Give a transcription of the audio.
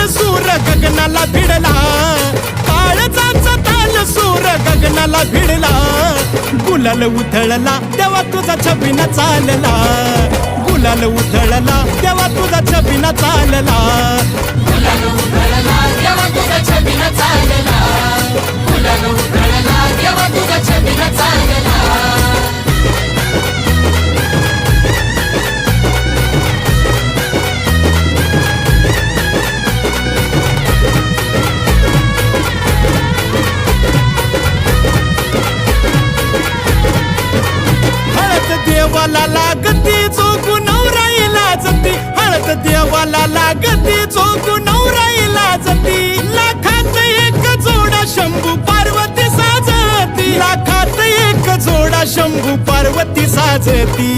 ताल सूर गगनाला भिडला, काळजाचा ताल सूर गगनाला भिडला. गुलाल उधळला तेव्हा तुझा छबिना चालला, गुलाल उधळला तेव्हा तुझा छबिना चालला. गुलाल उधळला तेव्हा तुझा छबिना चालला, गुलाल उधळला तेव्हा तुझा छबिना चालला. देवाला लागती जोगू नवराईला जती, हळद देवाला लागती जोगू नवराईला जती. लाखात एक जोडा शंभू पार्वती साजती, लाखात एक जोडा शंभू पार्वती साजती.